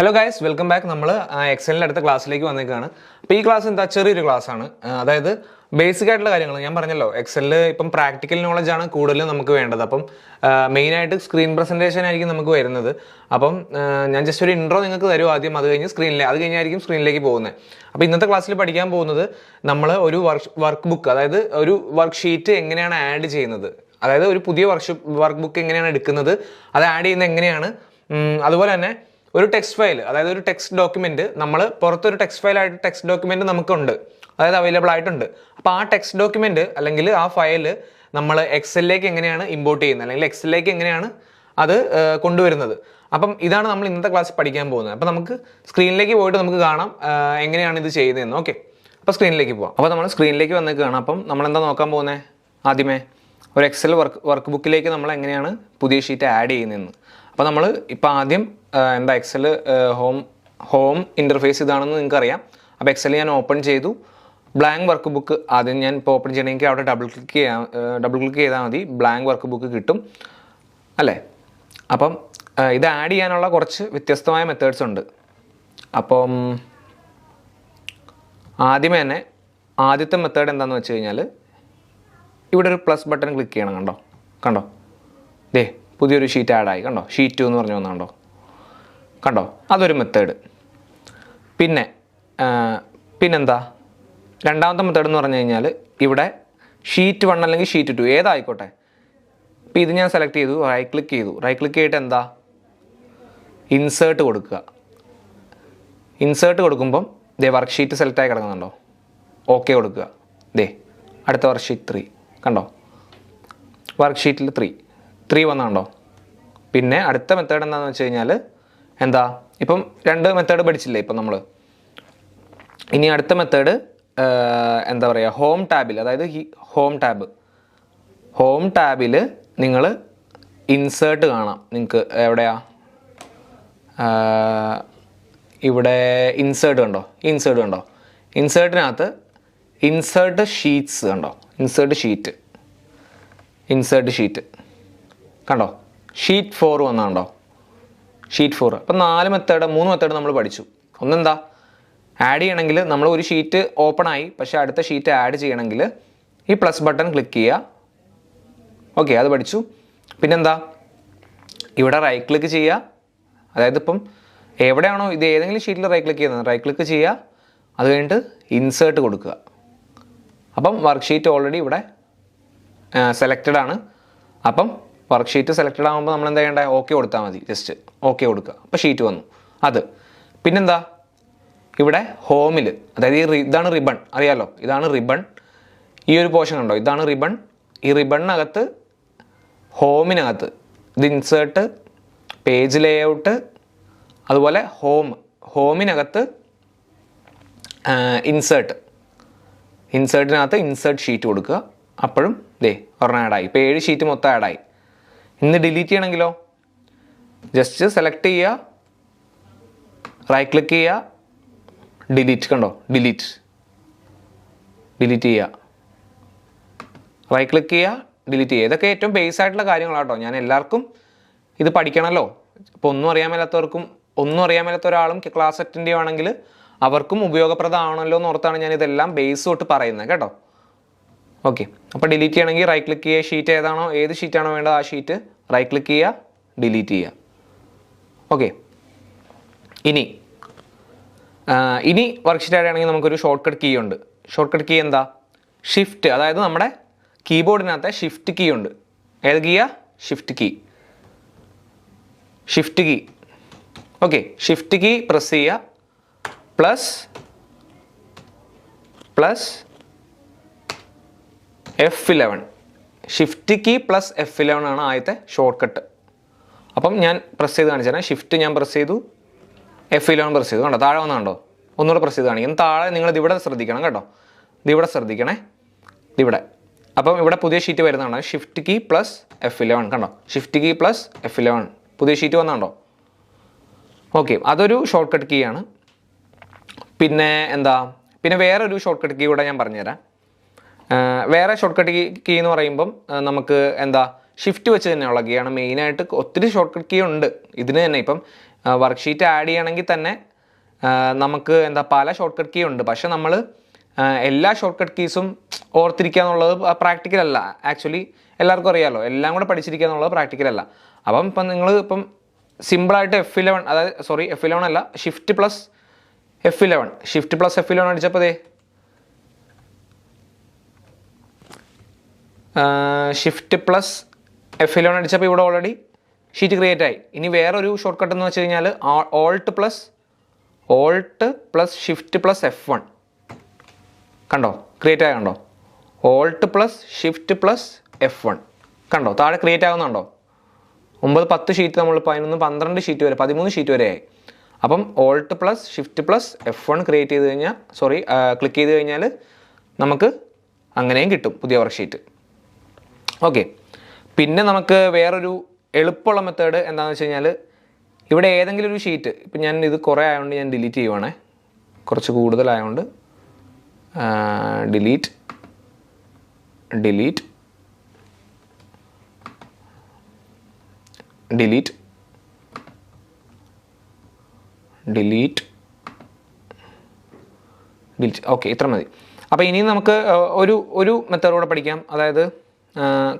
Hello guys, welcome back. We are Excel at the class. This class is a class. That is basic Excel is practical knowledge. Main screen presentation. I just intro screen screen. In this class, we will a workbook, a worksheet add that is a workbook add ഒരു text file അതായത് ഒരു text document നമ്മൾ പുറത്തൊരു text file ആയിട്ട് text document നമുക്കുണ്ട് അതായത് available ആയിട്ടുണ്ട് അപ്പോൾ ആ ടെക്സ്റ്റ് ഡോക്യുമെന്റ് അല്ലെങ്കിൽ ആ ഫയൽ നമ്മൾ എക്സലിലേക്ക് എങ്ങനെയാണ് ഇമ്പോർട്ട് ചെയ്യുന്നത് അല്ലെങ്കിൽ എക്സലിലേക്ക് എങ്ങനെയാണ് അത് കൊണ്ടുവരുന്നത് അപ്പം ഇതാണ് നമ്മൾ ഇന്നത്തെ ക്ലാസ്സിൽ പഠിക്കാൻ പോകുന്നത് അപ്പോൾ നമുക്ക് സ്ക്രീനിലേക്ക് പോയിട്ട് നമുക്ക് കാണാം എങ്ങനെയാണ് ഇത് ചെയ്യുന്നതെന്ന് ഓക്കേ അപ്പോൾ സ്ക്രീനിലേക്ക് പോവാം അപ്പോൾ നമ്മൾ സ്ക്രീനിലേക്ക് വന്നേക്കാണ് അപ്പം നമ്മൾ എന്താ നോക്കാൻ പോകുന്നത് ആദ്യമേ ഒരു എക്സൽ വർക്ക് ബുക്കിലേക്ക് നമ്മൾ എങ്ങനെയാണ് പുതിയ ഷീറ്റ് ആഡ് ചെയ്യുന്നതെന്ന് അപ്പോൾ നമ്മൾ ഇപ്പോൾ ആദ്യം എന്താ എക്സൽ ഹോം ഇൻ്റർഫേസ് ഇതാണെന്ന് നിങ്ങൾക്ക് അറിയാം അപ്പോൾ എക്സൽ ഞാൻ ഓപ്പൺ ചെയ്തു ബ്ലാങ്ക് വർക്ക് ബുക്ക് ആദ്യം ഞാൻ ഇപ്പോൾ ഓപ്പൺ ചെയ്യണമെങ്കിൽ അവിടെ ഡബിൾ ക്ലിക്ക് ചെയ്താൽ മതി ബ്ലാങ്ക് വർക്ക് ബുക്ക് കിട്ടും അല്ലേ അപ്പം ഇത് ആഡ് ചെയ്യാനുള്ള കുറച്ച് വ്യത്യസ്തമായ മെത്തേഡ്സ് ഉണ്ട് അപ്പം ആദ്യമേ തന്നെ ആദ്യത്തെ മെത്തേഡ് എന്താണെന്ന് വെച്ച് കഴിഞ്ഞാൽ ഇവിടെ ഒരു പ്ലസ് ബട്ടൺ ക്ലിക്ക് ചെയ്യണം കണ്ടോ ദേ പുതിയൊരു ഷീറ്റ് ആഡ് ആയി കണ്ടോ ഷീറ്റ് 2 എന്ന് പറഞ്ഞു വന്നുണ്ടോ കണ്ടോ അതൊരു മെത്തേഡ് പിന്നെന്താ രണ്ടാമത്തെ മെത്തേഡ് എന്ന് പറഞ്ഞു കഴിഞ്ഞാൽ ഇവിടെ ഷീറ്റ് 1 അല്ലെങ്കിൽ ഷീറ്റ് 2 ഏതായിക്കോട്ടെ ഇപ്പോൾ ഇത് ഞാൻ സെലക്ട് ചെയ്തു റൈറ്റ് ക്ലിക്ക് ചെയ്തിട്ട് എന്താ ഇൻസേർട്ട് കൊടുക്കുമ്പം ദേ വർക്ക് ഷീറ്റ് സെലക്ട് ആയി കിടക്കുന്നുണ്ടോ ഓക്കെ കൊടുക്കുക ദേ അടുത്ത വർക്ക് ഷീറ്റ് 3 കണ്ടോ വർക്ക് ഷീറ്റിൽ 3 വന്നുണ്ടോ പിന്നെ അടുത്ത മെത്തേഡ് എന്താണെന്ന് വെച്ച് കഴിഞ്ഞാൽ എന്താ ഇപ്പം രണ്ട് മെത്തേഡ് പഠിച്ചില്ലേ ഇപ്പം നമ്മൾ ഇനി അടുത്ത മെത്തേഡ് എന്താ പറയുക ഹോം ടാബിൽ അതായത് ഹോം ടാബിൽ നിങ്ങൾ ഇൻസേർട്ട് കാണാം നിങ്ങൾക്ക് എവിടെയാ ഇവിടെ ഇൻസേർട്ട് കണ്ടോ ഇൻസേർട്ടിനകത്ത് ഇൻസേർട്ട് ഷീറ്റ്സ് കണ്ടോ ഇൻസേർട്ട് ഷീറ്റ് കണ്ടോ ഷീറ്റ് 4 വന്നുണ്ടോ ഷീറ്റ് 4 അപ്പം 3 മെത്തേഡ് നമ്മൾ പഠിച്ചു ഒന്നെന്താ ആഡ് ചെയ്യണമെങ്കിൽ നമ്മൾ ഒരു ഷീറ്റ് ഓപ്പൺ ആയി പക്ഷേ അടുത്ത ഷീറ്റ് ആഡ് ചെയ്യണമെങ്കിൽ ഈ പ്ലസ് ബട്ടൺ ക്ലിക്ക് ചെയ്യുക ഓക്കെ അത് പഠിച്ചു പിന്നെന്താ ഇവിടെ റൈറ്റ് ക്ലിക്ക് ചെയ്യുക അതായത് ഇപ്പം എവിടെയാണോ ഇത് ഏതെങ്കിലും ഷീറ്റിൽ റൈറ്റ് ക്ലിക്ക് ചെയ്യുക അത് കഴിഞ്ഞിട്ട് ഇൻസേർട്ട് കൊടുക്കുക അപ്പം വർക്ക് ഷീറ്റ് ഓൾറെഡി ഇവിടെ സെലക്റ്റഡ് ആണ് അപ്പം വർക്ക് ഷീറ്റ് സെലക്റ്റഡ് ആകുമ്പോൾ നമ്മൾ എന്താ ചെയ്യേണ്ടത് ഓക്കെ കൊടുത്താൽ മതി ജസ്റ്റ് ഓക്കെ കൊടുക്കുക അപ്പോൾ ഷീറ്റ് വന്നു അത് പിന്നെന്താ ഇവിടെ ഹോമിൽ അതായത് ഇതാണ് റിബൺ അറിയാലോ ഇതാണ് റിബൺ ഈ ഒരു പോർഷൻ കണ്ടോ ഇതാണ് റിബൺ ഈ റിബണിനകത്ത് ഹോമിനകത്ത് ഇത് ഇൻസേർട്ട് പേജ് ലേഔട്ട് അതുപോലെ ഹോമിനകത്ത് ഇൻസേർട്ടിനകത്ത് ഇൻസേർട്ട് ഷീറ്റ് കൊടുക്കുക അപ്പോഴും ദേ ഒരെണ്ണം ആഡായി ഇപ്പോൾ 7 ഷീറ്റ് മൊത്തം ആഡായി ഇന്ന് ഡിലീറ്റ് ചെയ്യണമെങ്കിലോ ജസ്റ്റ് സെലക്ട് ചെയ്യുക റൈറ്റ് ക്ലിക്ക് ചെയ്യുക ഡിലീറ്റ് കണ്ടോ ഡിലീറ്റ് ചെയ്യുക റൈറ്റ് ക്ലിക്ക് ചെയ്യുക ഡിലീറ്റ് ചെയ്യുക ഇതൊക്കെ ഏറ്റവും ബേസ് ആയിട്ടുള്ള കാര്യങ്ങളാട്ടോ ഞാൻ എല്ലാവർക്കും ഇത് പഠിക്കണമല്ലോ ഇപ്പോൾ ഒന്നും അറിയാൻ മേലാത്ത ഒരാളും ക്ലാസ് അറ്റൻഡ് ചെയ്യുവാണെങ്കിൽ അവർക്കും ഉപയോഗപ്രദമാണല്ലോ എന്ന് ഓർത്താണ് ഞാൻ ഇതെല്ലാം ബേസ് തൊട്ട് പറയുന്നത് കേട്ടോ ഓക്കെ അപ്പോൾ ഡിലീറ്റ് ചെയ്യണമെങ്കിൽ റൈറ്റ് ക്ലിക്ക് ചെയ്യുക ഷീറ്റ് ഏത് ഷീറ്റാണോ വേണ്ടത് ആ ഷീറ്റ് റൈറ്റ് ക്ലിക്ക് ചെയ്യുക ഡിലീറ്റ് ചെയ്യുക ഓക്കെ ഇനി വർക്ക് ഷീറ്റ് ആണെങ്കിൽ നമുക്കൊരു ഷോർട്ട് കട്ട് കീ ഉണ്ട് ഷോർട്ട് കട്ട് കീ എന്താ ഷിഫ്റ്റ് അതായത് നമ്മുടെ കീബോർഡിനകത്തെ ഷിഫ്റ്റ് കീ ഉണ്ട് ഏത് കീയാ shift key okay shift key press ചെയ്യുക plus F11 shift key plus F11 ആണ് ആദ്യത്തെ ഷോർട്ട് കട്ട് അപ്പം ഞാൻ പ്രസ് ചെയ്ത് കാണിച്ചു തരാം ഷിഫ്റ്റ് ഞാൻ പ്രസ് ചെയ്തു F11 പ്രസ് ചെയ്തു കണ്ടോ താഴെ വന്നുണ്ടോ ഒന്നുകൂടെ പ്രസ് ചെയ്ത് കാണിക്കും താഴെ നിങ്ങൾ ഇതിവിടെ ശ്രദ്ധിക്കണം കേട്ടോ ഇതിവിടെ ശ്രദ്ധിക്കണേ ഇതിവിടെ അപ്പം ഇവിടെ പുതിയ ഷീറ്റ് വരുന്നതാണ് ഷിഫ്റ്റ് കീ പ്ലസ് F11 കണ്ടോ ഷിഫ്റ്റ് കീ പ്ലസ് F11 പുതിയ ഷീറ്റ് വന്നുണ്ടോ ഓക്കെ അതൊരു ഷോർട്ട് കട്ട് കീ ആണ് പിന്നെ വേറൊരു ഷോർട്ട് കട്ട് കീ കൂടെ ഞാൻ പറഞ്ഞുതരാം വേറെ ഷോർട്ട് കട്ട് കീ എന്ന് പറയുമ്പം നമുക്ക് എന്താ ഷിഫ്റ്റ് വെച്ച് തന്നെയുള്ള കീയാണ് മെയിനായിട്ട് ഒത്തിരി ഷോർട്ട് കട്ട് കീ ഉണ്ട് ഇതിന് തന്നെ ഇപ്പം വർക്ക്ഷീറ്റ് ആഡ് ചെയ്യണമെങ്കിൽ തന്നെ നമുക്ക് എന്താ പല ഷോർട്ട് കട്ട് കീ ഉണ്ട്. പക്ഷെ നമ്മൾ എല്ലാ ഷോർട്ട് കട്ട് കീസും ഓർത്തിരിക്കുക എന്നുള്ളത് പ്രാക്ടിക്കൽ അല്ല. ആക്ച്വലി എല്ലാവർക്കും അറിയാമല്ലോ, എല്ലാം കൂടെ പഠിച്ചിരിക്കുക എന്നുള്ളത് പ്രാക്ടിക്കൽ അല്ല. അപ്പം ഇപ്പം നിങ്ങൾ ഇപ്പം സിമ്പിളായിട്ട് F11, അതായത് F11 അല്ല, ഷിഫ്റ്റ് പ്ലസ് F11 അടിച്ചപ്പോൾ ഷിഫ്റ്റ് പ്ലസ് F11 അടിച്ചപ്പോൾ ഇവിടെ ഓൾറെഡി ഷീറ്റ് ക്രിയേറ്റ് ആയി. ഇനി വേറൊരു ഷോർട്ട് കട്ട് എന്ന് വെച്ച് കഴിഞ്ഞാൽ Alt plus shift plus F1 കണ്ടോ, ക്രിയേറ്റ് ആയ കണ്ടോ, Alt plus shift plus F1 കണ്ടോ, താഴെ ക്രിയേറ്റ് ആകുന്നുണ്ടോ. 9, 10 ഷീറ്റ് നമ്മൾ 11, 12 ഷീറ്റ് വരെ 13 ഷീറ്റ് വരെ ആയി. അപ്പം Alt plus shift plus F1 create ചെയ്ത് കഴിഞ്ഞാൽ ക്ലിക്ക് ചെയ്ത് കഴിഞ്ഞാൽ നമുക്ക് അങ്ങനെയും കിട്ടും പുതിയ വർക്ക്ഷീറ്റ്. ഓക്കെ, പിന്നെ നമുക്ക് വേറൊരു എളുപ്പമുള്ള മെത്തേഡ് എന്താണെന്ന് വെച്ച് കഴിഞ്ഞാൽ, ഇവിടെ ഏതെങ്കിലും ഒരു ഷീറ്റ്, ഇപ്പം ഞാൻ ഇത് കുറേ ആയതുകൊണ്ട് ഞാൻ ഡിലീറ്റ് ചെയ്യുവാണേ, കുറച്ച് കൂടുതലായതുകൊണ്ട് ഡിലീറ്റ് ഓക്കെ, ഇത്ര മതി. അപ്പോൾ ഇനി നമുക്ക് ഒരു മെത്തേഡ് കൂടെ പഠിക്കാം. അതായത്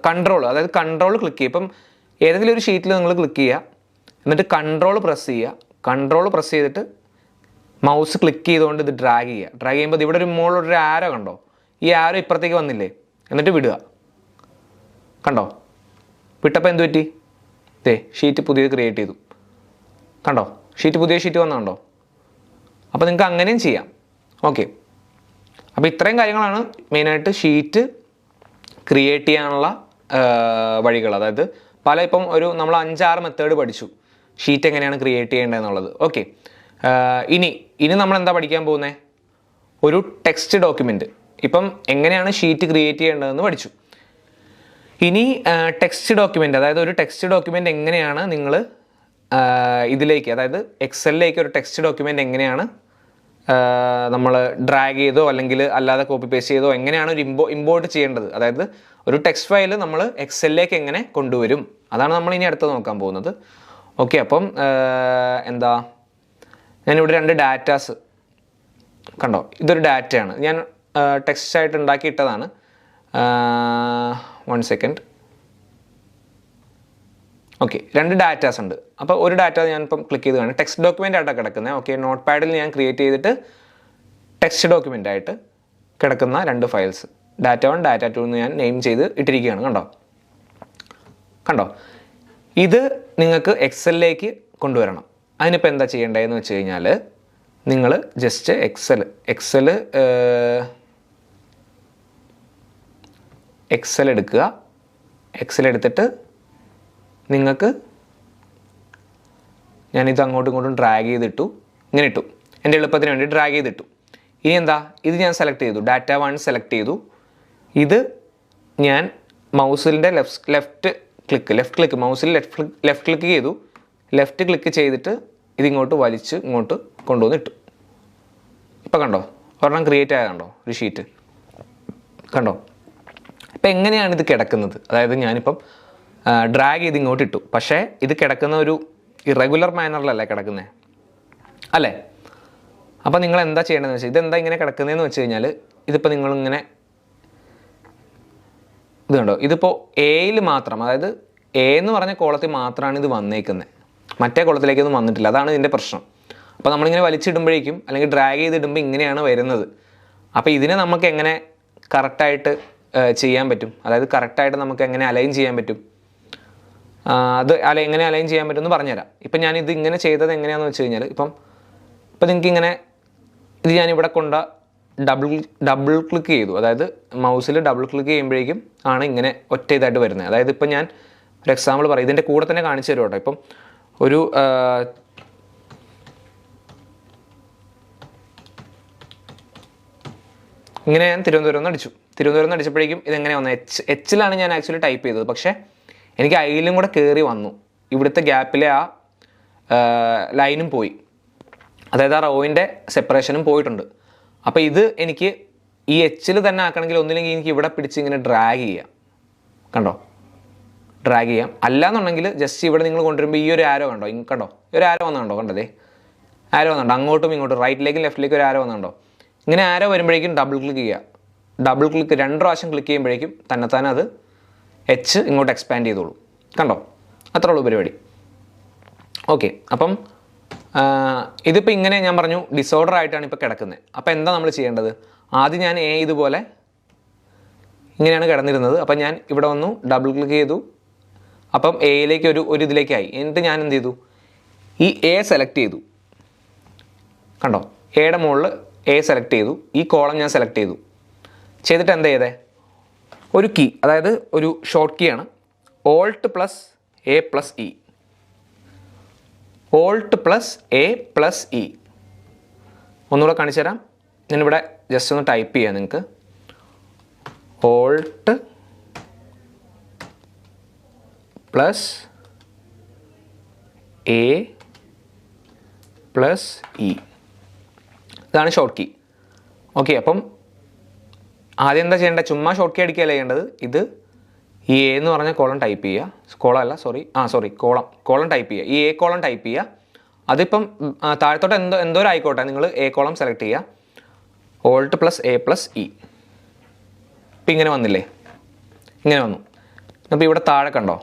കൺട്രോൾ ക്ലിക്ക് ചെയ്യും. ഇപ്പം ഏതെങ്കിലും ഒരു ഷീറ്റിൽ നിങ്ങൾ ക്ലിക്ക് ചെയ്യുക, എന്നിട്ട് കൺട്രോൾ പ്രസ് ചെയ്തിട്ട് മൗസ് ക്ലിക്ക് ചെയ്തുകൊണ്ട് ഇത് ഡ്രാഗ് ചെയ്യുമ്പോൾ ഇവിടെ ഒരു മുകളിലൊരു ആരോ കണ്ടോ, ഈ ആരോ ഇപ്പുറത്തേക്ക് വന്നില്ലേ, എന്നിട്ട് വിടുക. കണ്ടോ, വിട്ടപ്പോൾ എന്ത് പറ്റി, ഷീറ്റ് പുതിയത് ക്രിയേറ്റ് ചെയ്തു. കണ്ടോ, പുതിയ ഷീറ്റ് വന്നുണ്ടോ. അപ്പോൾ നിങ്ങൾക്ക് അങ്ങനെയും ചെയ്യാം. ഓക്കെ, അപ്പോൾ ഇത്രയും കാര്യങ്ങളാണ് മെയിനായിട്ട് ഷീറ്റ് ക്രിയേറ്റ് ചെയ്യാനുള്ള വഴികൾ. അതായത് ഇപ്പം നമ്മൾ 5-6 മെത്തേഡ് പഠിച്ചു ഷീറ്റ് എങ്ങനെയാണ് ക്രിയേറ്റ് ചെയ്യേണ്ടതെന്നുള്ളത്. ഓക്കെ, ഇനി നമ്മൾ എന്താ പഠിക്കാൻ പോകുന്നത്, ഒരു ടെക്സ്റ്റ് ഡോക്യുമെൻറ്റ്. ഇപ്പം എങ്ങനെയാണ് ഷീറ്റ് ക്രിയേറ്റ് ചെയ്യേണ്ടതെന്ന് പഠിച്ചു. ഇനി ടെക്സ്റ്റ് ഡോക്യുമെൻ്റ്, അതായത് ഒരു ടെക്സ്റ്റ് ഡോക്യുമെൻ്റ് എങ്ങനെയാണ് നിങ്ങൾ ഇതിലേക്ക്, അതായത് എക്സലിലേക്ക് ഒരു ടെക്സ്റ്റ് ഡോക്യുമെൻ്റ് എങ്ങനെയാണ് നമ്മൾ ഡ്രാഗ് ചെയ്തോ അല്ലെങ്കിൽ അല്ലാതെ കോപ്പി പേസ്റ്റ് ചെയ്തോ എങ്ങനെയാണ് ഒരു ഇമ്പോർട്ട് ചെയ്യേണ്ടത്, അതായത് ഒരു ടെക്സ്റ്റ് ഫയൽ നമ്മൾ എക്സലിലേക്ക് എങ്ങനെ കൊണ്ടുവരും, അതാണ് നമ്മൾ ഇനി അടുത്ത് നോക്കാൻ പോകുന്നത്. ഓക്കെ, അപ്പം ഞാനിവിടെ 2 ഡാറ്റാസ് കണ്ടോ, ഇതൊരു ഡാറ്റയാണ്, ഞാൻ ടെക്സ്റ്റായിട്ട് ഉണ്ടാക്കിയിട്ടതാണ്. 1 സെക്കൻഡ്. ഓക്കെ, 2 ഡാറ്റാസ് ഉണ്ട്. അപ്പോൾ ഒരു ഡാറ്റ ഞാനിപ്പം ക്ലിക്ക് ചെയ്ത് കാണാം, ടെക്സ്റ്റ് ഡോക്യുമെൻ്റ് ആയിട്ടാണ് കിടക്കുന്നത്. ഓക്കെ, നോട്ട് പാഡിൽ ഞാൻ ക്രിയേറ്റ് ചെയ്തിട്ട് ടെക്സ്റ്റ് ഡോക്യുമെൻ്റ് ആയിട്ട് കിടക്കുന്ന 2 ഫയൽസ്, ഡാറ്റ 1, ഡാറ്റ 2 എന്ന് ഞാൻ നെയിം ചെയ്ത് ഇട്ടിരിക്കുകയാണ്. കണ്ടോ, ഇത് നിങ്ങൾക്ക് എക്സലിലേക്ക് കൊണ്ടുവരണം. അതിനിപ്പോൾ എന്താ ചെയ്യേണ്ടതെന്ന് വെച്ച് കഴിഞ്ഞാൽ, നിങ്ങൾ ജസ്റ്റ് എക്സൽ എടുക്കുക. എക്സൽ എടുത്തിട്ട് നിങ്ങൾക്ക് ഞാനിത് അങ്ങോട്ടും ഇങ്ങോട്ടും ഡ്രാഗ് ചെയ്തിട്ടു, ഇങ്ങനെ ഇട്ടു, എൻ്റെ എളുപ്പത്തിന് വേണ്ടി ഡ്രാഗ് ചെയ്തിട്ടു. ഇനി ഇത് ഞാൻ സെലക്ട് ചെയ്തു, ഡാറ്റ 1 സെലക്ട് ചെയ്തു. ഇത് ഞാൻ മൗസിൻ്റെ ലെഫ്റ്റ് ക്ലിക്ക് മൗസിൽ ലെഫ്റ്റ് ക്ലിക്ക് ചെയ്തു. ലെഫ്റ്റ് ക്ലിക്ക് ചെയ്തിട്ട് ഇതിങ്ങോട്ട് വലിച്ച് ഇങ്ങോട്ട് കൊണ്ടുവന്ന് ഇട്ടു. ഇപ്പം കണ്ടോ, ഒരെണ്ണം ക്രിയേറ്റ് ആയതുണ്ടോ, ഒരു ഷീറ്റ് കണ്ടോ. ഇപ്പം എങ്ങനെയാണ് ഇത് കിടക്കുന്നത്, അതായത് ഞാനിപ്പം ഡ്രാഗ് ചെയ്ത് ഇങ്ങോട്ട് ഇട്ടു, പക്ഷേ ഇത് കിടക്കുന്ന ഒരു ഇറഗുലർ മാനറിലല്ലേ കിടക്കുന്നത്, അല്ലേ. അപ്പോൾ നിങ്ങൾ എന്താ ചെയ്യേണ്ടതെന്ന് വെച്ചാൽ, ഇതെന്താ ഇങ്ങനെ കിടക്കുന്നതെന്ന് വെച്ച് കഴിഞ്ഞാൽ, ഇതിപ്പോൾ നിങ്ങളിങ്ങനെ ഇത് കണ്ടോ, ഇതിപ്പോൾ എയിൽ മാത്രം, അതായത് എ എന്ന് പറഞ്ഞ കോളത്തിൽ മാത്രമാണ് ഇത് വന്നേക്കുന്നത്, മറ്റേ കോളത്തിലേക്കൊന്നും വന്നിട്ടില്ല. അതാണ് ഇതിൻ്റെ പ്രശ്നം. അപ്പോൾ നമ്മളിങ്ങനെ വലിച്ചിടുമ്പോഴേക്കും അല്ലെങ്കിൽ ഡ്രാഗ് ചെയ്തിടുമ്പോൾ ഇങ്ങനെയാണ് വരുന്നത്. അപ്പോൾ ഇതിനെ നമുക്ക് എങ്ങനെ കറക്റ്റായിട്ട് ചെയ്യാൻ പറ്റും, അതായത് കറക്റ്റായിട്ട് നമുക്ക് എങ്ങനെ അലൈൻ ചെയ്യാൻ പറ്റും, എങ്ങനെ അലൈൻ ചെയ്യാൻ പറ്റും എന്ന് പറഞ്ഞുതരാം. ഇപ്പം ഞാനിത് ഇങ്ങനെ ചെയ്തത് എങ്ങനെയാണെന്ന് വെച്ച് കഴിഞ്ഞാൽ, ഇപ്പം നിങ്ങൾക്കിങ്ങനെ ഇത് ഞാനിവിടെ ഡബിൾ ക്ലിക്ക് ചെയ്തു, അതായത് മൗസിൽ ഡബിൾ ക്ലിക്ക് ചെയ്യുമ്പോഴേക്കും ആണ് ഇങ്ങനെ ഒറ്റ ഇതായിട്ട് വരുന്നത്. അതായത് ഇപ്പം ഞാൻ ഒരു എക്സാമ്പിൾ പറയും, ഇതിൻ്റെ കൂടെ തന്നെ കാണിച്ചു തരും കേട്ടോ. ഇപ്പം ഇങ്ങനെ ഞാൻ തിരുവനന്തപുരം അടിച്ചപ്പോഴേക്കും ഇതെങ്ങനെ വന്നു, എച്ചിലാണ് ഞാൻ ആക്ച്വലി ടൈപ്പ് ചെയ്തത്, പക്ഷേ എനിക്ക് ഐയിലും കൂടെ കയറി വന്നു, ഇവിടുത്തെ ഗ്യാപ്പിലെ ആ ലൈനും പോയി, അതായത് ആ റോയിൻ്റെ സെപ്പറേഷനും പോയിട്ടുണ്ട്. അപ്പോൾ ഇത് എനിക്ക് ഈ എച്ചിൽ തന്നെ ആക്കണമെങ്കിൽ ഒന്നില്ലെങ്കിൽ എനിക്ക് ഇവിടെ പിടിച്ച് ഇങ്ങനെ ഡ്രാഗ് ചെയ്യാം, കണ്ടോ, ഡ്രാഗ് ചെയ്യാം. അല്ലാന്നുണ്ടെങ്കിൽ ജസ്റ്റ് ഇവിടെ നിങ്ങൾ കൊണ്ടുവരുമ്പോൾ ഈ ഒരു ആരോ കണ്ടോ, കണ്ടോ ഒരു ആരോ വന്നുണ്ടോ, കണ്ടതേ ആരോ വന്നുണ്ടോ, അങ്ങോട്ടും ഇങ്ങോട്ടും റൈറ്റിലേക്കും ലെഫ്റ്റിലേക്കും ഒരു ആരോ വന്നുണ്ടോ. ഇങ്ങനെ ആരോ വരുമ്പോഴേക്കും ഡബിൾ ക്ലിക്ക് ചെയ്യുക. ഡബിൾ ക്ലിക്ക് 2 പ്രാവശ്യം ക്ലിക്ക് ചെയ്യുമ്പോഴേക്കും തന്നെത്താനെ അത് എച്ച് ഇങ്ങോട്ട് എക്സ്പാൻഡ് ചെയ്തോളൂ. കണ്ടോ, അത്രേ ഉള്ളൂ പരിപാടി. ഓക്കെ, അപ്പം ഇതിപ്പോൾ ഇങ്ങനെ ഞാൻ പറഞ്ഞു ഡിസോർഡർ ആയിട്ടാണ് ഇപ്പോൾ കിടക്കുന്നത്. അപ്പോൾ എന്താ നമ്മൾ ചെയ്യേണ്ടത്? ആദ്യം ഞാൻ ഇതുപോലെ ഇങ്ങനെയാണ് കിടന്നിരുന്നത്. അപ്പം ഞാൻ ഇവിടെ വന്നു ഡബിൾ ക്ലിക്ക് ചെയ്തു. അപ്പം എയിലേക്ക് ഒരു ഇതിലേക്കായി. എന്നിട്ട് ഞാൻ എന്ത് ചെയ്തു, ഈ എ സെലക്ട് ചെയ്തു. കണ്ടോ, എയുടെ മുകളിൽ എ സെലക്ട് ചെയ്തു. ഈ കോളം ഞാൻ സെലക്ട് ചെയ്തു. ചെയ്തിട്ട് എന്താ ചെയ്തേ, ഒരു കീ, അതായത് ഒരു ഷോർട്ട് കീ ആണ്, Alt+A+E. Alt+A+E. ഒന്നുകൂടെ കാണിച്ചു തരാം. ഞാനിവിടെ ജസ്റ്റ് ഒന്ന് ടൈപ്പ് ചെയ്യാം നിങ്ങൾക്ക്. Alt+A+E. ഇതാണ് ഷോർട്ട് കീ. ഓക്കെ, അപ്പം ആദ്യം എന്താ ചെയ്യേണ്ടത്, ചുമ്മാ ഷോർട്ട് കീ അടിക്കുകയല്ല ചെയ്യേണ്ടത്. ഇത് ഈ എ എന്ന് പറഞ്ഞ കോളം ടൈപ്പ് ചെയ്യുക. കോളം അല്ല, കോളം ടൈപ്പ് ചെയ്യുക. ഈ എ കോളം ടൈപ്പ് ചെയ്യുക. അതിപ്പം താഴത്തോട്ട് എന്തോരം ആയിക്കോട്ടെ, നിങ്ങൾ എ കോളം സെലക്ട് ചെയ്യുക. Alt+A+E. ഇപ്പം ഇങ്ങനെ വന്നില്ലേ, ഇങ്ങനെ വന്നു. അപ്പോൾ ഇവിടെ താഴെ കണ്ടോ,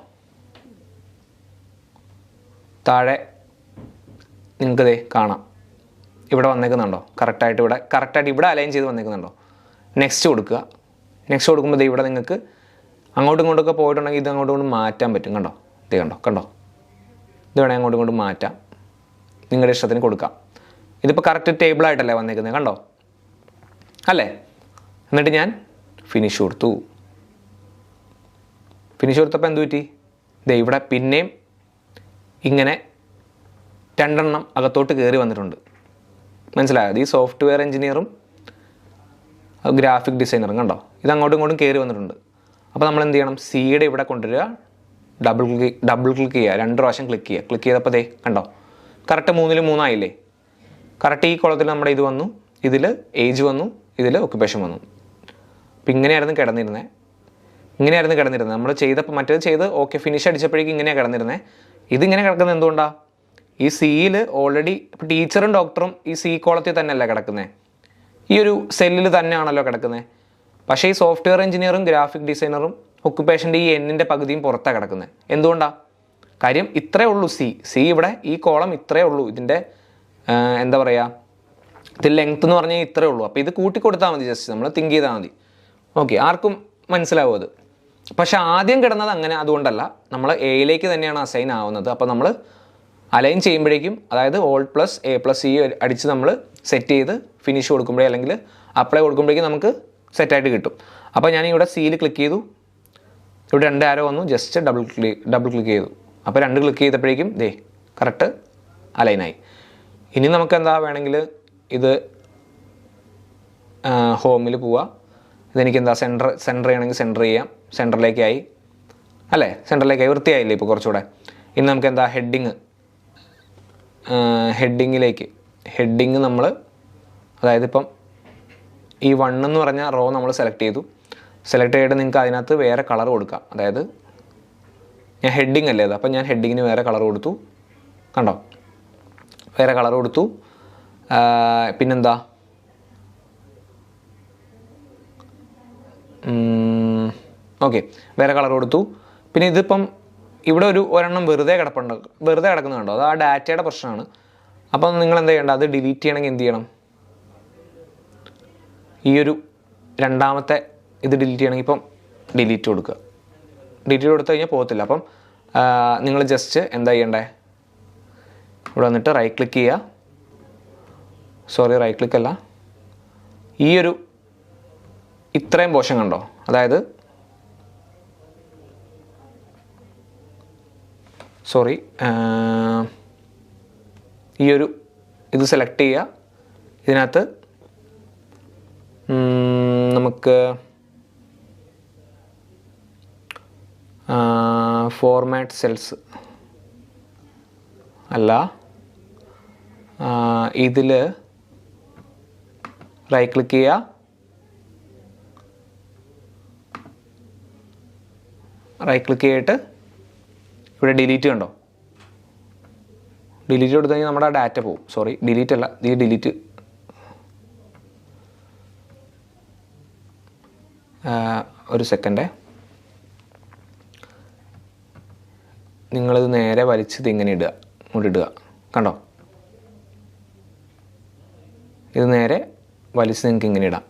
താഴെ നിങ്ങൾക്കിതേ കാണാം, ഇവിടെ വന്നേക്കുന്നുണ്ടോ, കറക്റ്റായിട്ട് ഇവിടെ അലൈൻ ചെയ്ത് വന്നേക്കുന്നുണ്ടോ. നെക്സ്റ്റ് കൊടുക്കുക. നെക്സ്റ്റ് കൊടുക്കുമ്പോൾ ഇവിടെ നിങ്ങൾക്ക് അങ്ങോട്ടും ഇങ്ങോട്ടൊക്കെ പോയിട്ടുണ്ടെങ്കിൽ ഇത് അങ്ങോട്ടും ഇങ്ങോട്ടും മാറ്റാൻ പറ്റും. കണ്ടോ, ഇത് കണ്ടോ, ഇത് വേണമെങ്കിൽ അങ്ങോട്ടും ഇങ്ങോട്ടും മാറ്റാം, നിങ്ങളുടെ ഇഷ്ടത്തിന് കൊടുക്കാം. ഇതിപ്പോൾ കറക്റ്റ് ടേബിളായിട്ടല്ലേ വന്നേക്കുന്നത്, കണ്ടോ അല്ലേ. എന്നിട്ട് ഞാൻ ഫിനിഷ് കൊടുത്തു. ഫിനിഷ് കൊടുത്തപ്പോൾ എന്ത് പറ്റി, ഇവിടെ പിന്നെയും ഇങ്ങനെ 2 എണ്ണം അകത്തോട്ട് കയറി വന്നിട്ടുണ്ട്. മനസ്സിലായത്? ഈ സോഫ്റ്റ്വെയർ എഞ്ചിനീയറും ഗ്രാഫിക് ഡിസൈനറും കണ്ടോ, ഇത് അങ്ങോട്ടും ഇങ്ങോട്ടും കയറി വന്നിട്ടുണ്ട്. അപ്പോൾ നമ്മൾ എന്ത് ചെയ്യണം, സിയുടെ ഇവിടെ കൊണ്ടുവരിക, ഡബിൾ ക്ലിക്ക് ചെയ്യുക, 2 പ്രാവശ്യം ക്ലിക്ക് ചെയ്യുക. ക്ലിക്ക് ചെയ്തപ്പോൾ കണ്ടോ, കറക്റ്റ് 3ൽ 3 ആയില്ലേ. കറക്റ്റ് ഈ കുളത്തിൽ നമ്മുടെ ഇത് വന്നു, ഇതിൽ ഏജ് വന്നു, ഇതിൽ ഒക്യുപ്പേഷൻ വന്നു. അപ്പം ഇങ്ങനെയായിരുന്നു കിടന്നിരുന്നത്. നമ്മൾ ചെയ്തപ്പോൾ മറ്റേത് ചെയ്ത് ഓക്കെ ഫിനിഷ് അടിച്ചപ്പോഴേക്കും ഇങ്ങനെയാണ് കിടന്നിരുന്നത്. ഇതിങ്ങനെ കിടക്കുന്നത് എന്തുകൊണ്ടാണ്, ഈ സിയിൽ ഓൾറെഡി ഇപ്പോൾ ടീച്ചറും ഡോക്ടറും ഈ സി കോളത്തിൽ തന്നെയല്ല കിടക്കുന്നത്, ഈ ഒരു സെല്ലിൽ തന്നെയാണല്ലോ കിടക്കുന്നത്. പക്ഷേ ഈ സോഫ്റ്റ്വെയർ എഞ്ചിനീയറും ഗ്രാഫിക് ഡിസൈനറും ഒക്യുപ്പേഷൻ്റെ ഈ എന്നിൻ്റെ പകുതിയും പുറത്താണ് കിടക്കുന്നത്. എന്തുകൊണ്ടാണ്? കാര്യം ഇത്രേ ഉള്ളൂ, സി ഇവിടെ ഈ കോളം ഇത്രേ ഉള്ളൂ. ഇതിൻ്റെ എന്താ പറയുക, ഇത് ലെങ്ത് എന്ന് പറഞ്ഞാൽ ഇത്രേ ഉള്ളൂ. അപ്പോൾ ഇത് കൂട്ടിക്കൊടുത്താൽ മതി, ജസ്റ്റ് നമ്മൾ തിങ്ക് ചെയ്താൽ മതി. ഓക്കെ, ആർക്കും മനസ്സിലാവും അത്. പക്ഷെ ആദ്യം കിടന്നത് അങ്ങനെ അതുകൊണ്ടല്ല, നമ്മൾ എയിലേക്ക് തന്നെയാണ് അസൈൻ ആവുന്നത്. അപ്പോൾ നമ്മൾ അലൈൻ ചെയ്യുമ്പോഴേക്കും, അതായത് Alt+A+E അടിച്ച് നമ്മൾ സെറ്റ് ചെയ്ത് ഫിനിഷ് കൊടുക്കുമ്പോഴേ അല്ലെങ്കിൽ അപ്ലൈ കൊടുക്കുമ്പോഴേക്കും നമുക്ക് സെറ്റായിട്ട് കിട്ടും. അപ്പോൾ ഞാൻ ഇവിടെ സിയിൽ ക്ലിക്ക് ചെയ്തു, ഇവിടെ 2 ആരോ വന്നു, ജസ്റ്റ് ഡബിൾ ക്ലിക്ക് ചെയ്തു. അപ്പോൾ 2 ക്ലിക്ക് ചെയ്തപ്പോഴേക്കും കറക്റ്റ് അലൈനായി. ഇനി നമുക്ക് എന്താ വേണമെങ്കിൽ ഇത് ഹോമിൽ പോവാം. ഇതെനിക്ക് എന്താ സെൻറ്റർ ചെയ്യണമെങ്കിൽ സെൻറ്റർ ചെയ്യാം. സെൻറ്ററിലേക്കായി അല്ലേ, സെൻറ്ററിലേക്കായി വൃത്തിയായില്ലേ ഇപ്പോൾ കുറച്ചുകൂടെ. ഇനി നമുക്ക് എന്താ ഹെഡിങ് നമ്മൾ, അതായത് ഇപ്പം ഈ 1 എന്ന് പറഞ്ഞ റോ നമ്മൾ സെലക്ട് ചെയ്തിട്ട് നിങ്ങൾക്ക് അതിനകത്ത് വേറെ കളർ കൊടുക്കാം. അതായത് ഞാൻ ഹെഡിങ് അല്ലേ അത്, അപ്പം ഞാൻ ഹെഡിങ്ങിന് വേറെ കളർ കൊടുത്തു. കണ്ടോ, വേറെ കളർ കൊടുത്തു. പിന്നെന്താ, ഓക്കെ, വേറെ കളർ കൊടുത്തു. പിന്നെ ഇതിപ്പം ഇവിടെ ഒരെണ്ണം വെറുതെ കിടക്കുന്നുണ്ടോ, അത് ആ ഡാറ്റയുടെ പ്രശ്നമാണ്. അപ്പം നിങ്ങൾ എന്താ ചെയ്യേണ്ടത്, അത് ഡിലീറ്റ് ചെയ്യണമെങ്കിൽ എന്ത് ചെയ്യണം, ഈ ഒരു രണ്ടാമത്തെ ഇത് ഡിലീറ്റ് ചെയ്യണമെങ്കിൽ ഇപ്പം ഡിലീറ്റ് കൊടുക്കുക. ഡിലീറ്റ് കൊടുത്തു കഴിഞ്ഞാൽ പോകത്തില്ല. അപ്പം നിങ്ങൾ ജസ്റ്റ് എന്താ ചെയ്യണ്ടേ, ഇവിടെ വന്നിട്ട് റൈറ്റ് ക്ലിക്ക് ചെയ്യുക. റൈറ്റ് ക്ലിക്ക് അല്ല, ഈ ഒരു ഇത്രയും പോർഷൻ കണ്ടോ, അതായത് ഈ ഒരു ഇത് സെലക്ട് ചെയ്യുക. ഇതിനകത്ത് നമുക്ക് ഫോർമാറ്റ് സെൽസ് അല്ല, ഇതിൽ റൈറ്റ് ക്ലിക്ക് ചെയ്യുക, റൈറ്റ് ക്ലിക്ക് ചെയ്തിട്ട് ഇവിടെ ഡിലീറ്റ് കണ്ടോ, ഡിലീറ്റ് കൊടുത്തു കഴിഞ്ഞാൽ നമ്മുടെ ആ ഡാറ്റ പോകും. സോറി, ഡിലീറ്റ് അല്ല, ഈ ഡിലീറ്റ് ഒരു സെക്കൻഡേ. നിങ്ങളിത് നേരെ വലിച്ചത് ഇങ്ങനെ ഇടുക, ഇങ്ങോട്ട് ഇടുക, കണ്ടോ, ഇത് നേരെ വലിച്ച് നിങ്ങൾക്ക് ഇങ്ങനെ ഇടാം.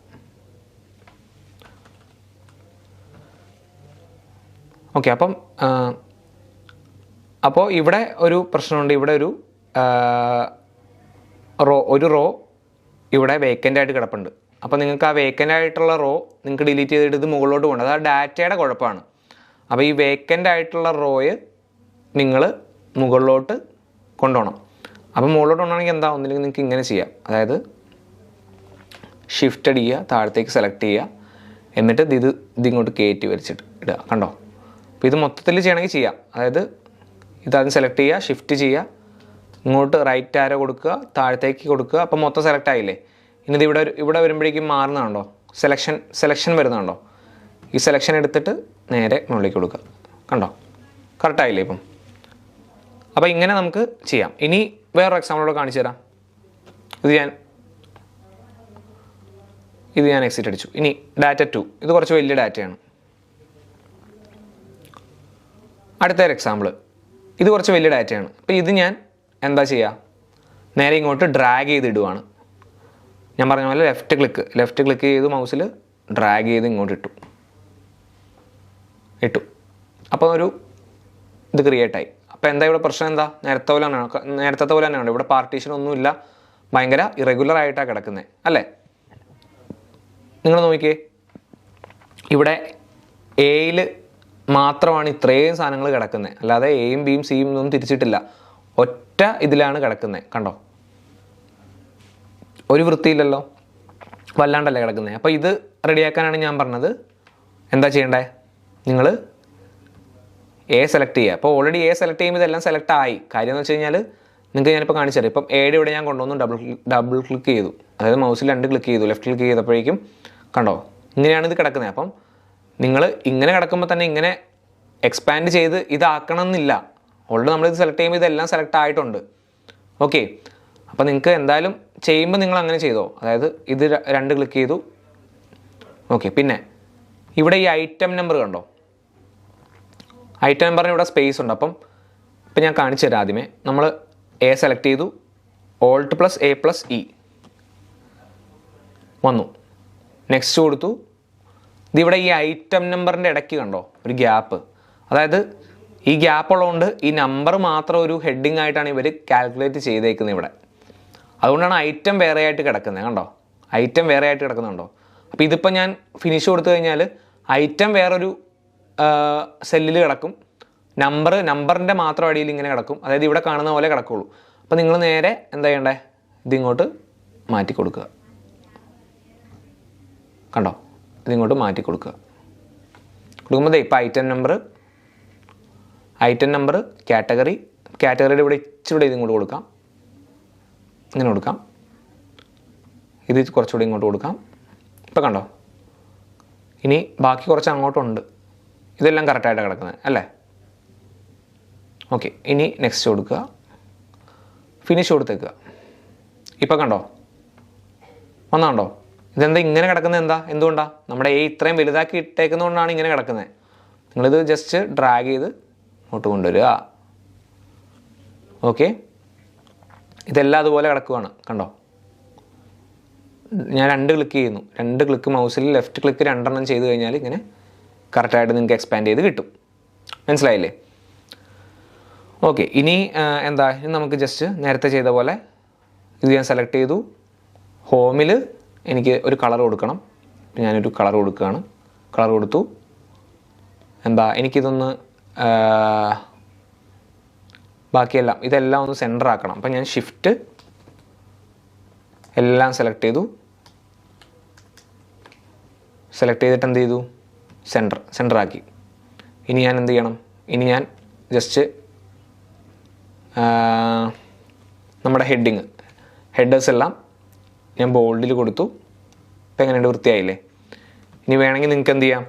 ഓക്കെ, അപ്പോൾ ഇവിടെ ഒരു പ്രശ്നമുണ്ട്. ഇവിടെ ഒരു റോ ഇവിടെ വേക്കൻ്റ് ആയിട്ട് കിടപ്പുണ്ട്. അപ്പോൾ നിങ്ങൾക്ക് ആ വേക്കൻ്റ് ആയിട്ടുള്ള റോ നിങ്ങൾക്ക് ഡിലീറ്റ് ചെയ്തിട്ട് ഇത് മുകളിലോട്ട് പോകണം. അത് ആ ഡാറ്റയുടെ കുഴപ്പമാണ്. അപ്പോൾ ഈ വേക്കൻ്റ് ആയിട്ടുള്ള റോയെ നിങ്ങൾ മുകളിലോട്ട് കൊണ്ടുപോകണം. അപ്പോൾ മുകളിലോട്ട് കൊണ്ടുപോകണമെങ്കിൽ എന്താ, ഒന്നില്ലെങ്കിൽ നിങ്ങൾക്ക് ഇങ്ങനെ ചെയ്യാം. അതായത് ഷിഫ്റ്റ് അടിക്കുക, താഴത്തേക്ക് സെലക്ട് ചെയ്യുക, എന്നിട്ട് ഇതിങ്ങോട്ട് കയറ്റി വരച്ചിട്ട് ഇടുക. കണ്ടോ, അപ്പോൾ ഇത് മൊത്തത്തിൽ ചെയ്യണമെങ്കിൽ ചെയ്യാം. അതായത് ഇതാദ്യം സെലക്ട് ചെയ്യുക, ഷിഫ്റ്റ് ചെയ്യുക, ഇങ്ങോട്ട് റൈറ്റ് ആരോ കൊടുക്കുക, താഴത്തേക്ക് കൊടുക്കുക. അപ്പോൾ മൊത്തം സെലക്ട് ആയില്ലേ. ഇനി ഇത് ഇവിടെ വരുമ്പോഴേക്കും മാറുന്നതാണോ, സെലക്ഷൻ വരുന്നതാണോ. ഈ സെലക്ഷൻ എടുത്തിട്ട് നേരെ മുകളിലേക്ക് കൊടുക്കുക. കണ്ടോ, കറക്റ്റായില്ലേ ഇപ്പം. അപ്പോൾ ഇങ്ങനെ നമുക്ക് ചെയ്യാം. ഇനി വേറൊരു എക്സാമ്പിളോട് കാണിച്ചു തരാം. ഇത് ഞാൻ എക്സിറ്റ് അടിച്ചു. ഇനി ഡാറ്റ 2, ഇത് കുറച്ച് വലിയ ഡാറ്റയാണ്. അടുത്തൊരു എക്സാമ്പിൾ, ഇത് കുറച്ച് വലിയ ഡാറ്റയാണ്. അപ്പോൾ ഇത് ഞാൻ എന്താ ചെയ്യുക, നേരെ ഇങ്ങോട്ട് ഡ്രാഗ് ചെയ്തിടുവാണ്. ഞാൻ പറഞ്ഞ പോലെ ലെഫ്റ്റ് ക്ലിക്ക് ചെയ്ത് മൗസിൽ ഡ്രാഗ് ചെയ്ത് ഇങ്ങോട്ട് ഇട്ടു. അപ്പോൾ ഇത് ക്രിയേറ്റായി. അപ്പോൾ എന്താ ഇവിടെ പ്രശ്നം, എന്താ, നേരത്തെ പോലെ തന്നെയാണ്. ഇവിടെ പാർട്ടീഷൻ ഒന്നുമില്ല, ഭയങ്കര ഇറഗുലർ ആയിട്ടാണ് കിടക്കുന്നത് അല്ലേ. നിങ്ങൾ നോക്കിയേ, ഇവിടെ എയിൽ മാത്രമാണ് ഇത്രയും സാധനങ്ങൾ കിടക്കുന്നത്, അല്ലാതെ എയും ബിയും സിയും ഒന്നും തിരിച്ചിട്ടില്ല. ഒറ്റ ഇതിലാണ് കിടക്കുന്നത്. കണ്ടോ, ഒരു വൃത്തിയില്ലല്ലോ, വല്ലാണ്ടല്ലേ കിടക്കുന്നത്. അപ്പോൾ ഇത് റെഡിയാക്കാനാണ് ഞാൻ പറഞ്ഞത്. എന്താ ചെയ്യേണ്ടത്, നിങ്ങൾ എ സെലക്ട് ചെയ്യുക. അപ്പോൾ ഓൾറെഡി എ സെലക്ട് ചെയ്യുമ്പോൾ ഇതെല്ലാം സെലക്ട് ആയി. കാര്യം എന്ന് വെച്ച് കഴിഞ്ഞാൽ നിങ്ങൾക്ക് ഞാനിപ്പോൾ കാണിച്ചു തരാം. ഇപ്പം എയുടെ ഇവിടെ ഞാൻ കൊണ്ടുവന്നു ഡബിൾ ക്ലിക്ക് ചെയ്തു, അതായത് മൗസിൽ 2 ക്ലിക്ക് ചെയ്തു, ലെഫ്റ്റ് ക്ലിക്ക് ചെയ്തപ്പോഴേക്കും കണ്ടോ ഇങ്ങനെയാണ് ഇത് കിടക്കുന്നത്. അപ്പം നിങ്ങൾ ഇങ്ങനെ കിടക്കുമ്പോൾ തന്നെ ഇങ്ങനെ എക്സ്പാൻഡ് ചെയ്ത് ഇതാക്കണം എന്നില്ല. ഓൾറെഡി നമ്മളിത് സെലക്ട് ചെയ്യുമ്പോൾ ഇതെല്ലാം സെലക്ട് ആയിട്ടുണ്ട്. ഓക്കെ, അപ്പോൾ നിങ്ങൾക്ക് എന്തായാലും ചെയ്യുമ്പോൾ നിങ്ങൾ അങ്ങനെ ചെയ്തോ. അതായത് ഇത് 2 ക്ലിക്ക് ചെയ്തു. ഓക്കെ, പിന്നെ ഇവിടെ ഈ ഐറ്റം നമ്പർ കണ്ടോ, ഐറ്റം നമ്പറിന് ഇവിടെ സ്പേസ് ഉണ്ട്. അപ്പം ഇപ്പം ഞാൻ കാണിച്ചു തരാം. ആദ്യമേ നമ്മൾ എ സെലക്ട് ചെയ്തു, Alt+A+E വന്നു, നെക്സ്റ്റ് കൊടുത്തു. ഇതിവിടെ ഈ ഐറ്റം നമ്പറിൻ്റെ ഇടയ്ക്ക് കണ്ടോ ഒരു ഗ്യാപ്പ്. അതായത് ഈ ഗ്യാപ്പ് ഉള്ളതുകൊണ്ട് ഈ നമ്പർ മാത്രം ഒരു ഹെഡിങ് ആയിട്ടാണ് ഇവർ കാൽക്കുലേറ്റ് ചെയ്തേക്കുന്നത് ഇവിടെ. അതുകൊണ്ടാണ് ഐറ്റം വേറെ ആയിട്ട് കിടക്കുന്നത്. കണ്ടോ, ഐറ്റം വേറെ ആയിട്ട് കിടക്കുന്നുണ്ടോ. അപ്പോൾ ഇതിപ്പോൾ ഞാൻ ഫിനിഷ് കൊടുത്തു കഴിഞ്ഞാൽ ഐറ്റം വേറൊരു സെല്ലിൽ കിടക്കും, നമ്പറിൻ്റെ മാത്രം അടിയിൽ ഇങ്ങനെ കിടക്കും. അതായത് ഇവിടെ കാണുന്ന പോലെ കിടക്കുള്ളൂ. അപ്പോൾ നിങ്ങൾ നേരെ എന്താ ചെയ്യണ്ടേ, ഇതിങ്ങോട്ട് മാറ്റി കൊടുക്കുക. കണ്ടോ, ഇതിങ്ങോട്ട് മാറ്റി കൊടുക്കുമ്പോൾ ഇപ്പോൾ ഐറ്റം നമ്പർ കാറ്റഗറിയുടെ ഇവിടെ ഇച്ചിരി ഇതിങ്ങോട്ട് കൊടുക്കാം, ഇങ്ങനെ കൊടുക്കാം. ഇത് കുറച്ചുകൂടി ഇങ്ങോട്ട് കൊടുക്കാം. ഇപ്പോൾ കണ്ടോ, ഇനി ബാക്കി കുറച്ച് അങ്ങോട്ടുണ്ട്. ഇതെല്ലാം കറക്റ്റായിട്ട് കിടക്കുന്നത് അല്ലേ. ഓക്കെ, ഇനി നെക്സ്റ്റ് കൊടുക്കുക, ഫിനിഷ് കൊടുത്തേക്കുക. ഇപ്പോൾ കണ്ടോ, വന്നാണ്ടോ, ഇതെന്താ ഇങ്ങനെ കിടക്കുന്നത്, എന്തുകൊണ്ടാണ് നമ്മുടെ എ ഇത്രയും വലുതാക്കി ഇട്ടേക്കുന്നതുകൊണ്ടാണ് ഇങ്ങനെ കിടക്കുന്നത്. നിങ്ങളിത് ജസ്റ്റ് ഡ്രാഗ് ചെയ്ത് ഇങ്ങോട്ട് കൊണ്ടുവരിക. ഓക്കെ, ഇതെല്ലാം അതുപോലെ കിടക്കുകയാണ്. കണ്ടോ, ഞാൻ 2 ക്ലിക്ക് ചെയ്യുന്നു, 2 ക്ലിക്ക് മൗസിൽ ലെഫ്റ്റ് ക്ലിക്ക് 2 ചെയ്ത് കഴിഞ്ഞാൽ ഇങ്ങനെ കറക്റ്റായിട്ട് നിങ്ങൾക്ക് എക്സ്പാൻഡ് ചെയ്ത് കിട്ടും. മനസ്സിലായില്ലേ. ഓക്കെ, ഇനി ഇനി നമുക്ക് ജസ്റ്റ് നേരത്തെ ചെയ്ത പോലെ ഇത് ഞാൻ സെലക്ട് ചെയ്തു. ഹോമിൽ എനിക്ക് ഒരു കളർ കൊടുക്കണം. ഞാനൊരു കളർ കൊടുക്കുകയാണ്. കളർ കൊടുത്തു. എനിക്കിതൊന്ന് ബാക്കിയെല്ലാം ഇതെല്ലാം ഒന്ന് സെൻറ്റർ ആക്കണം. അപ്പം ഞാൻ ഷിഫ്റ്റ് എല്ലാം സെലക്ട് ചെയ്തിട്ട് എന്ത് ചെയ്തു, സെൻറ്റർ ആക്കി. ഇനി ഞാൻ എന്ത് ചെയ്യണം, ഇനി ഞാൻ ജസ്റ്റ് നമ്മുടെ ഹെഡേഴ്സ് എല്ലാം ഞാൻ ബോൾഡിൽ കൊടുത്തു. ഇപ്പം എങ്ങനെയുണ്ട്, വൃത്തിയായില്ലേ. ഇനി വേണമെങ്കിൽ നിങ്ങൾക്ക് എന്ത് ചെയ്യാം,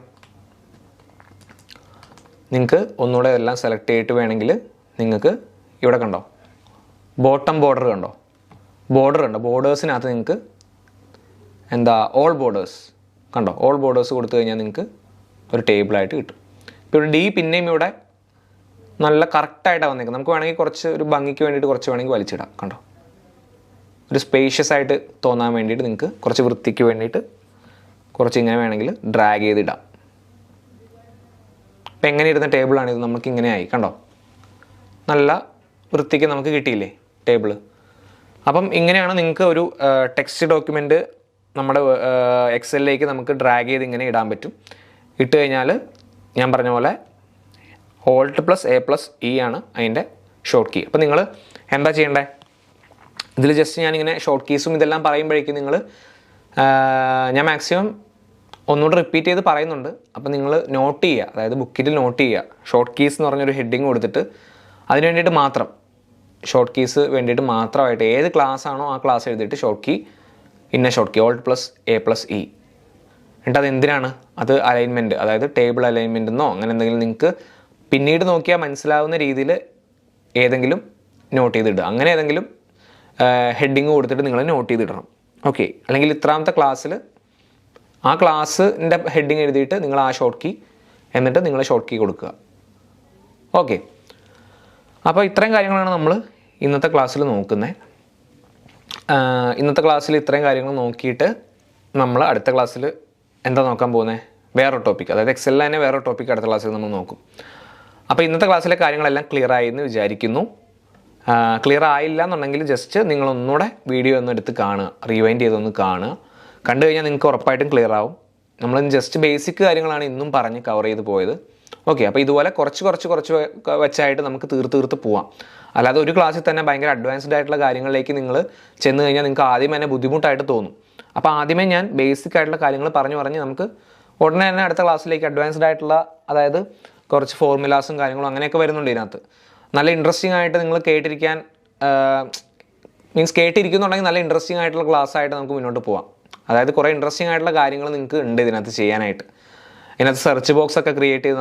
നിങ്ങൾക്ക് ഒന്നുകൂടെ എല്ലാം സെലക്ട് ചെയ്തിട്ട് വേണമെങ്കിൽ നിങ്ങൾക്ക് ഇവിടെ കണ്ടോ ബോട്ടം ബോർഡർ കണ്ടോ, ബോർഡർ കണ്ടോ, ബോർഡേഴ്സിനകത്ത് നിങ്ങൾക്ക് എന്താ ഓൾ ബോർഡേഴ്സ് കണ്ടോ, ഓൾ ബോർഡേഴ്സ് കൊടുത്തു കഴിഞ്ഞാൽ നിങ്ങൾക്ക് ഒരു ടേബിളായിട്ട് കിട്ടും. ഇപ്പോൾ ഇവിടെ ഡി പിന്നെയും ഇവിടെ നല്ല കറക്റ്റായിട്ടാണ് വന്നേക്കുന്നത്. നമുക്ക് വേണമെങ്കിൽ കുറച്ച് ഒരു ഭംഗിക്ക് വേണ്ടിയിട്ട് കുറച്ച് വേണമെങ്കിൽ വലിച്ചിടാം. കണ്ടോ, ഒരു സ്പേഷ്യസ് ആയിട്ട് തോന്നാൻ വേണ്ടിയിട്ട് നിങ്ങൾക്ക് കുറച്ച് വൃത്തിക്ക് വേണ്ടിയിട്ട് കുറച്ച് ഇങ്ങനെ വേണമെങ്കിൽ ഡ്രാഗ് ചെയ്തിടാം. ഇപ്പം എങ്ങനെ ഇരുന്ന ടേബിളാണിത്, നമുക്ക് ഇങ്ങനെ ആയി. കണ്ടോ, നല്ല വൃത്തിക്ക് നമുക്ക് കിട്ടിയില്ലേ ടേബിള്. അപ്പം ഇങ്ങനെയാണ് നിങ്ങൾക്ക് ഒരു ടെക്സ്റ്റ് ഡോക്യുമെൻറ്റ് നമ്മുടെ എക്സലിലേക്ക് നമുക്ക് ഡ്രാഗ് ചെയ്ത് ഇങ്ങനെ ഇടാൻ പറ്റും. ഇട്ട് കഴിഞ്ഞാൽ ഞാൻ പറഞ്ഞ പോലെ Alt+A+E ആണ് അതിൻ്റെ ഷോർട്ട് കീ. അപ്പോൾ നിങ്ങൾ എന്താ ചെയ്യേണ്ടത്, ഇതിൽ ജസ്റ്റ് ഞാനിങ്ങനെ ഷോർട്ട് കീസും ഇതെല്ലാം പറയുമ്പോഴേക്കും നിങ്ങൾ ഞാൻ മാക്സിമം ഒന്നുകൂടെ റിപ്പീറ്റ് ചെയ്ത് പറയുന്നുണ്ട്. അപ്പോൾ നിങ്ങൾ നോട്ട് ചെയ്യുക, അതായത് ബുക്കിൽ നോട്ട് ചെയ്യുക. ഷോർട്ട് കീസ് എന്ന് പറഞ്ഞൊരു ഹെഡിങ് കൊടുത്തിട്ട് അതിന് വേണ്ടിയിട്ട് മാത്രം ഷോർട്ട് കീസ് വേണ്ടിയിട്ട് മാത്രമായിട്ട് ഏത് ക്ലാസ് ആണോ ആ ക്ലാസ് എഴുതിയിട്ട് ഷോർട്ട് കീ ഇന്ന ഷോർട്ട് കീ Alt+A+E. എന്നിട്ട് അത് എന്തിനാണ്, അത് അലൈൻമെൻറ്റ്, അതായത് ടേബിൾ അലൈൻമെൻ്റ് എന്നോ അങ്ങനെ എന്തെങ്കിലും നിങ്ങൾക്ക് പിന്നീട് നോക്കിയാൽ മനസ്സിലാവുന്ന രീതിയിൽ ഏതെങ്കിലും നോട്ട് ചെയ്തിടുക. അങ്ങനെ ഏതെങ്കിലും ഹെഡിങ് കൊടുത്തിട്ട് നിങ്ങൾ നോട്ട് ചെയ്തിടണം. ഓക്കെ, അല്ലെങ്കിൽ ഇത്രാമത്തെ ക്ലാസ്സിൽ ആ ക്ലാസ്സിൻ്റെ ഹെഡിങ് എഴുതിയിട്ട് നിങ്ങൾ ആ ഷോർട്ട് കീ എന്നിട്ട് നിങ്ങൾ ഷോർട്ട് കീ കൊടുക്കുക. ഓക്കെ, അപ്പോൾ ഇത്രയും കാര്യങ്ങളാണ് നമ്മൾ ഇന്നത്തെ ക്ലാസ്സിൽ നോക്കുന്നത്. ഇന്നത്തെ ക്ലാസ്സിൽ ഇത്രയും കാര്യങ്ങൾ നോക്കിയിട്ട് നമ്മൾ അടുത്ത ക്ലാസ്സിൽ എന്താ നോക്കാൻ പോകുന്നത്, വേറൊരു ടോപ്പിക്, അതായത് എക്സലിൽ തന്നെ വേറൊരു ടോപ്പിക് അടുത്ത ക്ലാസ്സിൽ നമ്മൾ നോക്കും. അപ്പോൾ ഇന്നത്തെ ക്ലാസ്സിലെ കാര്യങ്ങളെല്ലാം ക്ലിയർ ആയി എന്ന് വിചാരിക്കുന്നു. ക്ലിയർ ആയില്ല എന്നുണ്ടെങ്കിൽ ജസ്റ്റ് നിങ്ങളൊന്നുകൂടെ വീഡിയോ ഒന്ന് എടുത്ത് കാണുക, റീവൈൻഡ് ചെയ്തൊന്ന് കാണുക. കണ്ടു കഴിഞ്ഞാൽ നിങ്ങൾക്ക് ഉറപ്പായിട്ടും ക്ലിയർ ആവും. നമ്മൾ ജസ്റ്റ് ബേസിക് കാര്യങ്ങളാണ് ഇന്നും പറഞ്ഞ് കവർ ചെയ്ത് പോയത്. ഓക്കെ, അപ്പോൾ ഇതുപോലെ കുറച്ച് വെച്ചായിട്ട് നമുക്ക് തീർത്ത് പോവാം. അല്ലാതെ ഒരു ക്ലാസ്സിൽ തന്നെ ഭയങ്കര അഡ്വാൻസ്ഡ് ആയിട്ടുള്ള കാര്യങ്ങളിലേക്ക് നിങ്ങൾ ചെന്ന് കഴിഞ്ഞാൽ നിങ്ങൾക്ക് ആദ്യം തന്നെ ബുദ്ധിമുട്ടായിട്ട് തോന്നും. അപ്പോൾ ആദ്യമേ ഞാൻ ബേസിക് ആയിട്ടുള്ള കാര്യങ്ങൾ പറഞ്ഞ് നമുക്ക് ഉടനെ തന്നെ അടുത്ത ക്ലാസ്സിലേക്ക് അഡ്വാൻസ്ഡ് ആയിട്ടുള്ള, അതായത് കുറച്ച് ഫോർമുലാസും കാര്യങ്ങളും അങ്ങനെയൊക്കെ വരുന്നുണ്ട് ഇതിനകത്ത്. നല്ല ഇൻട്രസ്റ്റിംഗ് ആയിട്ട് നിങ്ങൾ കേട്ടിരിക്കാൻ കേട്ടിരിക്കുന്നുണ്ടെങ്കിൽ നല്ല ഇൻട്രസ്റ്റിംഗ് ആയിട്ടുള്ള ക്ലാസ് ആയിട്ട് നമുക്ക് മുന്നോട്ട് പോവാം. അതായത് കുറേ ഇൻട്രസ്റ്റിംഗ് ആയിട്ടുള്ള കാര്യങ്ങൾ നിങ്ങൾക്ക് ഉണ്ട് ഇതിനകത്ത് ചെയ്യാനായിട്ട്. ഇതിനകത്ത് സെർച്ച് ബോക്സ് ഒക്കെ ക്രിയേറ്റ് ചെയ്ത്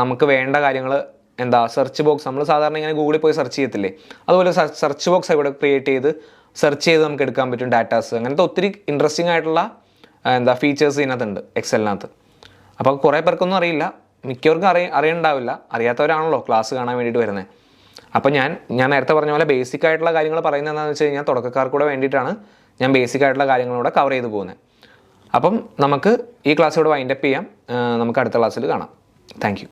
നമുക്ക് വേണ്ട കാര്യങ്ങൾ എന്താ സെർച്ച് ബോക്സ് നമ്മൾ സാധാരണ ഇങ്ങനെ ഗൂഗിളിൽ പോയി സെർച്ച് ചെയ്യത്തില്ലേ, അതുപോലെ സെർച്ച് ബോക്സ് ഇവിടെ ക്രിയേറ്റ് ചെയ്ത് സെർച്ച് ചെയ്ത് നമുക്ക് എടുക്കാൻ പറ്റും ഡാറ്റാസ്. അങ്ങനത്തെ ഒത്തിരി ഇൻട്രസ്റ്റിംഗ് ആയിട്ടുള്ള ഫീച്ചേഴ്സ് ഇതിനകത്തുണ്ട് എക്സലിനകത്ത്. അപ്പോൾ കുറേ പേർക്കൊന്നും അറിയില്ല, മിക്കവർക്കും അറിയണ്ടാവില്ല, അറിയാത്തവരാണല്ലോ ക്ലാസ് കാണാൻ വേണ്ടിയിട്ട് വരുന്നത്. അപ്പോൾ ഞാൻ നേരത്തെ പറഞ്ഞ പോലെ ബേസിക് ആയിട്ടുള്ള കാര്യങ്ങൾ പറയുന്നത് എന്താണെന്ന് വെച്ച് കഴിഞ്ഞാൽ തുടക്കക്കാർക്കൂടെ വേണ്ടിയിട്ടാണ് ഞാൻ ബേസിക് ആയിട്ടുള്ള കാര്യങ്ങളൂടെ കവർ ചെയ്ത് പോകുന്നത്. അപ്പം നമുക്ക് ഈ ക്ലാസ് ഇവിടെ വൈൻഡപ്പ് ചെയ്യാം. നമുക്ക് അടുത്ത ക്ലാസ്സിൽ കാണാം. Thank you.